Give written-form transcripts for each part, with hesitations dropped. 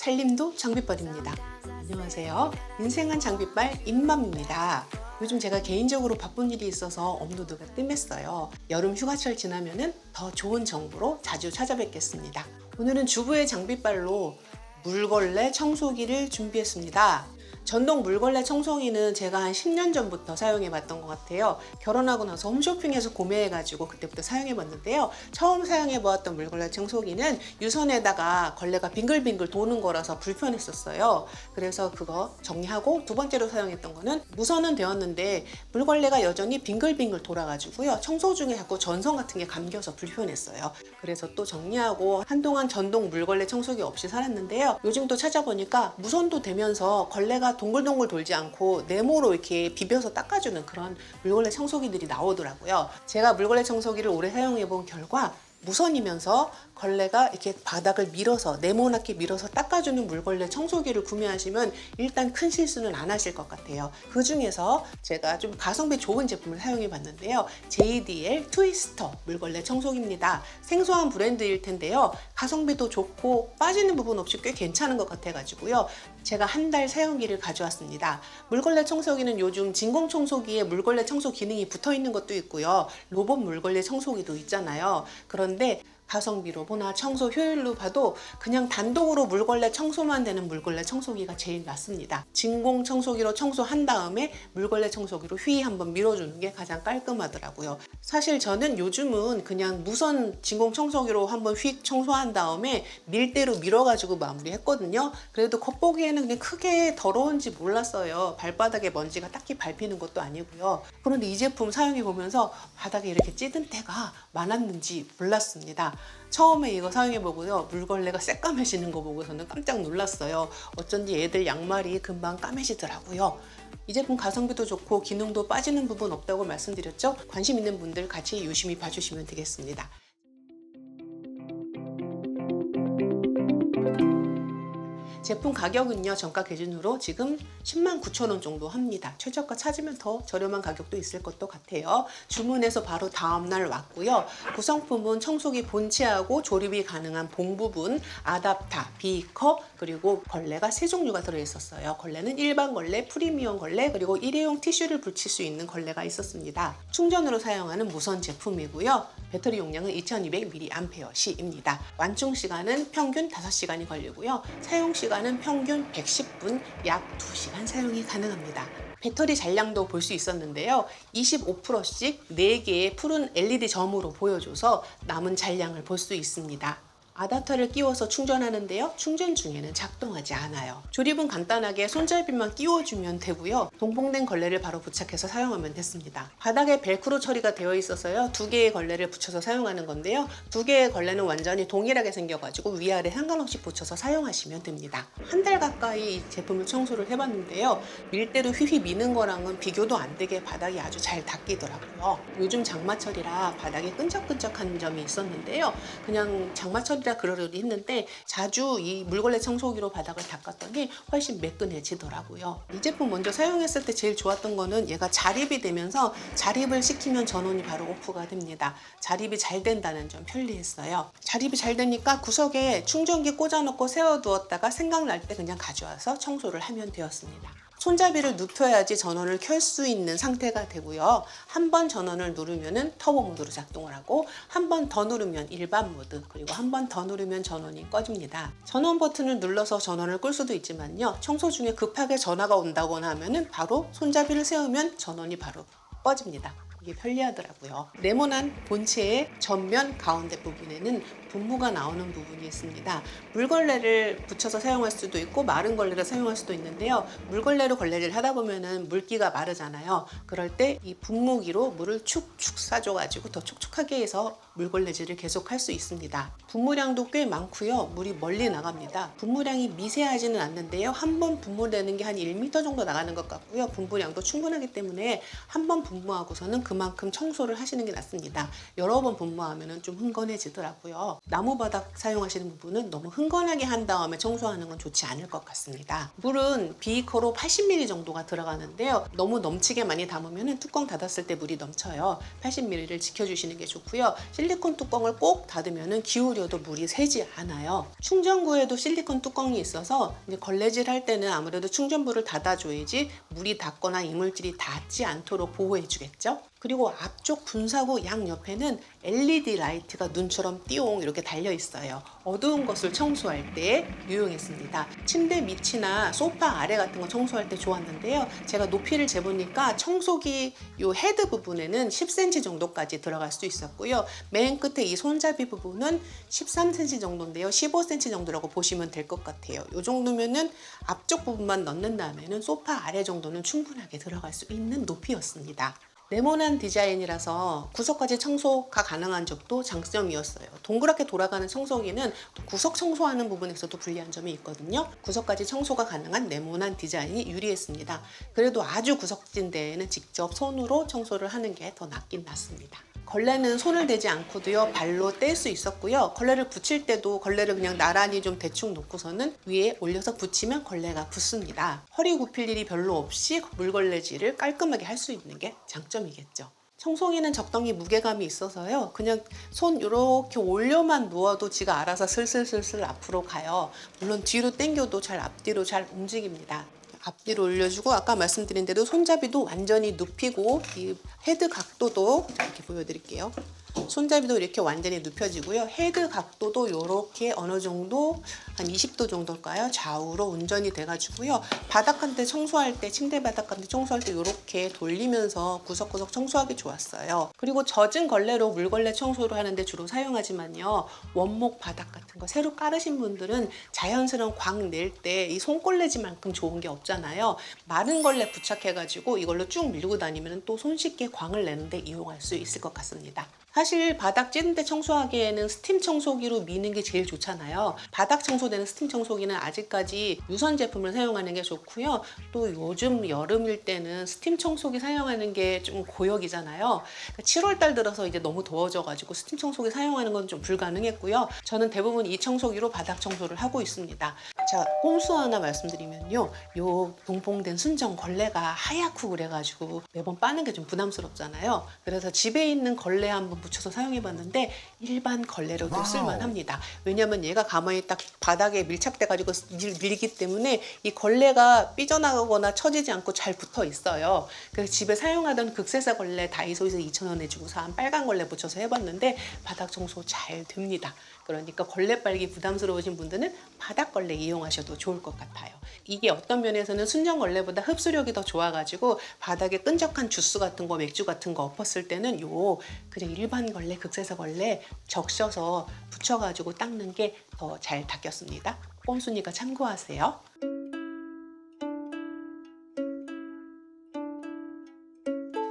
살림도 장비빨입니다. 안녕하세요. 인생은 장비빨 임맘입니다. 요즘 제가 개인적으로 바쁜 일이 있어서 업로드가 뜸했어요. 여름 휴가철 지나면은 더 좋은 정보로 자주 찾아뵙겠습니다. 오늘은 주부의 장비빨로 물걸레 청소기를 준비했습니다. 전동 물걸레 청소기는 제가 한 10년 전부터 사용해 봤던 것 같아요. 결혼하고 나서 홈쇼핑에서 구매해 가지고 그때부터 사용해 봤는데요. 처음 사용해 보았던 물걸레 청소기는 유선에다가 걸레가 빙글빙글 도는 거라서 불편했었어요. 그래서 그거 정리하고 두 번째로 사용했던 거는 무선은 되었는데 물걸레가 여전히 빙글빙글 돌아 가지고요. 청소 중에 자꾸 전선 같은 게 감겨서 불편했어요. 그래서 또 정리하고 한동안 전동 물걸레 청소기 없이 살았는데요. 요즘 또 찾아보니까 무선도 되면서 걸레가 동글동글 돌지 않고 네모로 이렇게 비벼서 닦아주는 그런 물걸레 청소기들이 나오더라고요. 제가 물걸레 청소기를 오래 사용해 본 결과 무선이면서 걸레가 이렇게 바닥을 밀어서 네모나게 밀어서 닦아주는 물걸레 청소기를 구매하시면 일단 큰 실수는 안 하실 것 같아요. 그 중에서 제가 좀 가성비 좋은 제품을 사용해 봤는데요. JDL 트위스터 물걸레 청소기입니다. 생소한 브랜드일 텐데요. 가성비도 좋고 빠지는 부분 없이 꽤 괜찮은 것 같아 가지고요. 제가 한 달 사용기를 가져왔습니다. 물걸레 청소기는 요즘 진공 청소기에 물걸레 청소 기능이 붙어 있는 것도 있고요. 로봇 물걸레 청소기도 있잖아요. 그런데 가성비로 보나 청소 효율로 봐도 그냥 단독으로 물걸레 청소만 되는 물걸레 청소기가 제일 낫습니다. 진공 청소기로 청소한 다음에 물걸레 청소기로 휘 한번 밀어주는 게 가장 깔끔하더라고요. 사실 저는 요즘은 그냥 무선 진공 청소기로 한번 휙 청소한 다음에 밀대로 밀어가지고 마무리했거든요. 그래도 겉보기에는 그냥 크게 더러운지 몰랐어요. 발바닥에 먼지가 딱히 밟히는 것도 아니고요. 그런데 이 제품 사용해 보면서 바닥에 이렇게 찌든 때가 많았는지 몰랐습니다. 처음에 이거 사용해보고요. 물걸레가 새까매지는 거 보고서는 깜짝 놀랐어요. 어쩐지 애들 양말이 금방 까매지더라고요. 이 제품 가성비도 좋고 기능도 빠지는 부분 없다고 말씀드렸죠? 관심 있는 분들 같이 유심히 봐주시면 되겠습니다. 제품 가격은요, 정가 기준으로 지금 109,000원 정도 합니다. 최저가 찾으면 더 저렴한 가격도 있을 것도 같아요. 주문해서 바로 다음날 왔고요. 구성품은 청소기 본체하고 조립이 가능한 봉 부분, 아답터, 비커, 그리고 걸레가 3종류가 들어있었어요. 걸레는 일반 걸레, 프리미엄 걸레, 그리고 일회용 티슈를 붙일 수 있는 걸레가 있었습니다. 충전으로 사용하는 무선 제품이고요. 배터리 용량은 2200mAh입니다. 완충 시간은 평균 5시간이 걸리고요. 사용 시간은 평균 110분, 약 2시간 사용이 가능합니다. 배터리 잔량도 볼 수 있었는데요. 25%씩 4개의 푸른 LED 점으로 보여줘서 남은 잔량을 볼 수 있습니다. 아답터를 끼워서 충전하는데요. 충전 중에는 작동하지 않아요. 조립은 간단하게 손잡이만 끼워주면 되고요. 동봉된 걸레를 바로 부착해서 사용하면 됐습니다. 바닥에 벨크로 처리가 되어 있어서요. 2개의 걸레를 붙여서 사용하는 건데요. 2개의 걸레는 완전히 동일하게 생겨가지고 위아래 상관없이 붙여서 사용하시면 됩니다. 한 달 가까이 이 제품을 청소를 해봤는데요. 밀대로 휘휘 미는 거랑은 비교도 안 되게 바닥이 아주 잘 닦이더라고요. 요즘 장마철이라 바닥이 끈적끈적한 점이 있었는데요. 그냥 장마철 그러려니 했는데 자주 이 물걸레 청소기로 바닥을 닦았더니 훨씬 매끈해지더라고요. 이 제품 먼저 사용했을 때 제일 좋았던 거는 얘가 자립이 되면서 자립을 시키면 전원이 바로 오프가 됩니다. 자립이 잘 된다는 점 편리했어요. 자립이 잘 되니까 구석에 충전기 꽂아놓고 세워두었다가 생각날 때 그냥 가져와서 청소를 하면 되었습니다. 손잡이를 눕혀야지 전원을 켤 수 있는 상태가 되고요. 한 번 전원을 누르면 터보 모드로 작동을 하고 한 번 더 누르면 일반 모드, 그리고 한 번 더 누르면 전원이 꺼집니다. 전원 버튼을 눌러서 전원을 끌 수도 있지만요. 청소 중에 급하게 전화가 온다거나 하면 바로 손잡이를 세우면 전원이 바로 꺼집니다. 이게 편리하더라고요. 네모난 본체의 전면 가운데 부분에는 분무가 나오는 부분이 있습니다. 물걸레를 붙여서 사용할 수도 있고 마른 걸레를 사용할 수도 있는데요. 물걸레로 걸레질 하다 보면은 물기가 마르잖아요. 그럴 때 이 분무기로 물을 축축 싸줘가지고 더 촉촉하게 해서 물걸레질을 계속 할 수 있습니다. 분무량도 꽤 많고요. 물이 멀리 나갑니다. 분무량이 미세하지는 않는데요. 한 번 분무되는 게 한 1m 정도 나가는 것 같고요. 분무량도 충분하기 때문에 한 번 분무하고서는 그만큼 청소를 하시는 게 낫습니다. 여러 번 분무하면 좀 흥건해지더라고요. 나무 바닥 사용하시는 부분은 너무 흥건하게 한 다음에 청소하는 건 좋지 않을 것 같습니다. 물은 비이커로 80ml 정도가 들어가는데요. 너무 넘치게 많이 담으면 뚜껑 닫았을 때 물이 넘쳐요. 80ml를 지켜주시는 게 좋고요. 실리콘 뚜껑을 꼭 닫으면 기울여도 물이 새지 않아요. 충전구에도 실리콘 뚜껑이 있어서 이제 걸레질 할 때는 아무래도 충전부를 닫아줘야지 물이 닿거나 이물질이 닿지 않도록 보호해 주겠죠. 그리고 앞쪽 분사구 양옆에는 LED 라이트가 눈처럼 띠용 이렇게 달려 있어요. 어두운 것을 청소할 때 유용했습니다. 침대 밑이나 소파 아래 같은 거 청소할 때 좋았는데요. 제가 높이를 재보니까 청소기 요 헤드 부분에는 10cm 정도까지 들어갈 수 있었고요. 맨 끝에 이 손잡이 부분은 13cm 정도인데요. 15cm 정도라고 보시면 될 것 같아요. 요 정도면은 앞쪽 부분만 넣는다면은 소파 아래 정도는 충분하게 들어갈 수 있는 높이였습니다. 네모난 디자인이라서 구석까지 청소가 가능한 점도 장점이었어요. 동그랗게 돌아가는 청소기는 구석 청소하는 부분에서도 불리한 점이 있거든요. 구석까지 청소가 가능한 네모난 디자인이 유리했습니다. 그래도 아주 구석진 데에는 직접 손으로 청소를 하는 게 더 낫긴 낫습니다. 걸레는 손을 대지 않고도요 발로 뗄 수 있었고요. 걸레를 붙일 때도 걸레를 그냥 나란히 좀 대충 놓고서는 위에 올려서 붙이면 걸레가 붙습니다. 허리 굽힐 일이 별로 없이 물걸레질을 깔끔하게 할 수 있는 게 장점이겠죠. 청소기는 적당히 무게감이 있어서요. 그냥 손 이렇게 올려만 누워도 지가 알아서 슬슬슬슬 앞으로 가요. 물론 뒤로 당겨도 잘 앞뒤로 잘 움직입니다. 앞뒤로 올려주고 아까 말씀드린 대로 손잡이도 완전히 눕히고 이 헤드 각도도 이렇게 보여드릴게요. 손잡이도 이렇게 완전히 눕혀지고요. 헤드 각도도 이렇게 어느 정도 한 20도 정도일까요? 좌우로 운전이 돼가지고요. 바닥한테 청소할 때 침대 바닥한테 청소할 때 이렇게 돌리면서 구석구석 청소하기 좋았어요. 그리고 젖은 걸레로 물걸레 청소를 하는데 주로 사용하지만요. 원목 바닥 같은 거 새로 깔으신 분들은 자연스러운 광 낼 때 이 손걸레질만큼 좋은 게 없잖아요. 마른 걸레 부착해가지고 이걸로 쭉 밀고 다니면 또 손쉽게 광을 내는데 이용할 수 있을 것 같습니다. 사실 바닥 찌든데 청소하기에는 스팀 청소기로 미는 게 제일 좋잖아요. 바닥 청소되는 스팀 청소기는 아직까지 유선 제품을 사용하는 게 좋고요. 또 요즘 여름일 때는 스팀 청소기 사용하는 게 좀 고역이잖아요. 7월달 들어서 이제 너무 더워져가지고 스팀 청소기 사용하는 건 좀 불가능했고요. 저는 대부분 이 청소기로 바닥 청소를 하고 있습니다. 자, 꼼수 하나 말씀드리면요. 요 봉봉된 순정 걸레가 하얗고 그래가지고 매번 빠는 게 좀 부담스럽잖아요. 그래서 집에 있는 걸레 한번 붙여서 사용해봤는데 일반 걸레로도 쓸만합니다. 왜냐면 얘가 가만히 딱 바닥에 밀착돼가지고 밀리기 때문에 이 걸레가 삐져나가거나 처지지 않고 잘 붙어 있어요. 그래서 집에 사용하던 극세사 걸레 다이소에서 2,000원에 주고 산 빨간 걸레 붙여서 해봤는데 바닥 청소 잘 됩니다. 그러니까 걸레 빨기 부담스러우신 분들은 바닥 걸레 이용하셔도 좋을 것 같아요. 이게 어떤 면에서는 순정 걸레보다 흡수력이 더 좋아가지고 바닥에 끈적한 주스 같은 거 맥주 같은 거 엎었을 때는 요 그냥 일반 걸레 극세사 걸레 적셔서 붙여가지고 닦는 게 더 잘 닦였습니다. 꼼수니까 참고하세요.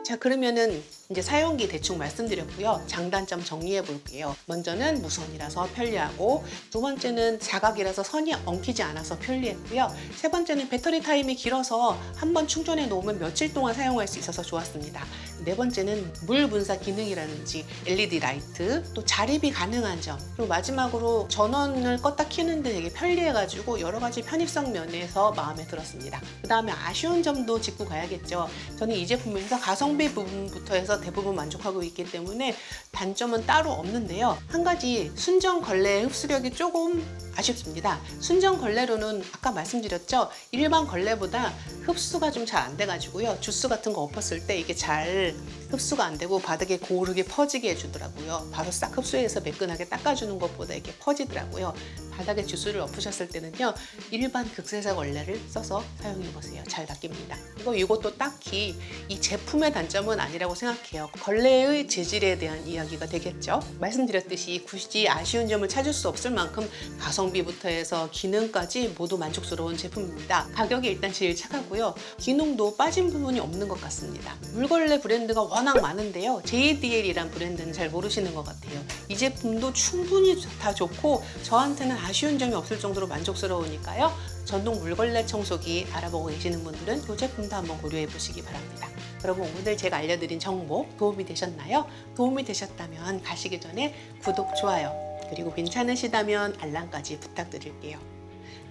자, 그러면은 이제 사용기 대충 말씀드렸고요. 장단점 정리해 볼게요. 먼저는 무선이라서 편리하고, 두 번째는 자각이라서 선이 엉키지 않아서 편리했고요. 세 번째는 배터리 타임이 길어서 한번 충전해 놓으면 며칠 동안 사용할 수 있어서 좋았습니다. 네 번째는 물 분사 기능이라든지 LED 라이트, 또 자립이 가능한 점, 그리고 마지막으로 전원을 껐다 켜는데 되게 편리해가지고 여러 가지 편의성 면에서 마음에 들었습니다. 그 다음에 아쉬운 점도 짚고 가야겠죠. 저는 이 제품에서 가성비 부분부터 해서 대부분 만족하고 있기 때문에 단점은 따로 없는데요. 한 가지 순정 걸레의 흡수력이 조금 아쉽습니다. 순정 걸레로는 아까 말씀드렸죠. 일반 걸레보다 흡수가 좀 잘 안 돼가지고요. 주스 같은 거 엎었을 때 이게 잘 흡수가 안 되고 바닥에 고르게 퍼지게 해주더라고요. 바로 싹 흡수해서 매끈하게 닦아주는 것보다 이렇게 퍼지더라고요. 바닥에 주스를 엎으셨을 때는요. 일반 극세사 걸레를 써서 사용해보세요. 잘 닦입니다. 그리고 이것도 딱히 이 제품의 단점은 아니라고 생각해요. 걸레의 재질에 대한 이야기가 되겠죠. 말씀드렸듯이 굳이 아쉬운 점을 찾을 수 없을 만큼 가성비부터 해서 기능까지 모두 만족스러운 제품입니다. 가격이 일단 제일 착하고요. 기능도 빠진 부분이 없는 것 같습니다. 물걸레 브랜드가 워낙 많은데요. JDL이란 브랜드는 잘 모르시는 것 같아요. 이 제품도 충분히 다 좋고 저한테는 아쉬운 점이 없을 정도로 만족스러우니까요. 전동 물걸레 청소기 알아보고 계시는 분들은 이 제품도 한번 고려해 보시기 바랍니다. 여러분, 오늘 제가 알려드린 정보 도움이 되셨나요? 도움이 되셨다면 가시기 전에 구독, 좋아요 그리고 괜찮으시다면 알람까지 부탁드릴게요.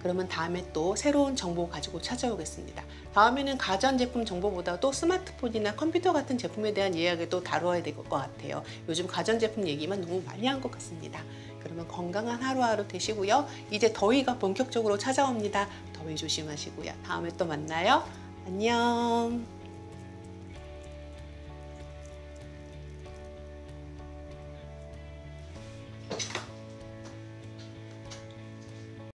그러면 다음에 또 새로운 정보 가지고 찾아오겠습니다. 다음에는 가전제품 정보보다도 스마트폰이나 컴퓨터 같은 제품에 대한 이야기도 다루어야 될 것 같아요. 요즘 가전제품 얘기만 너무 많이 한 것 같습니다. 그러면 건강한 하루하루 되시고요. 이제 더위가 본격적으로 찾아옵니다. 더위 조심하시고요. 다음에 또 만나요. 안녕.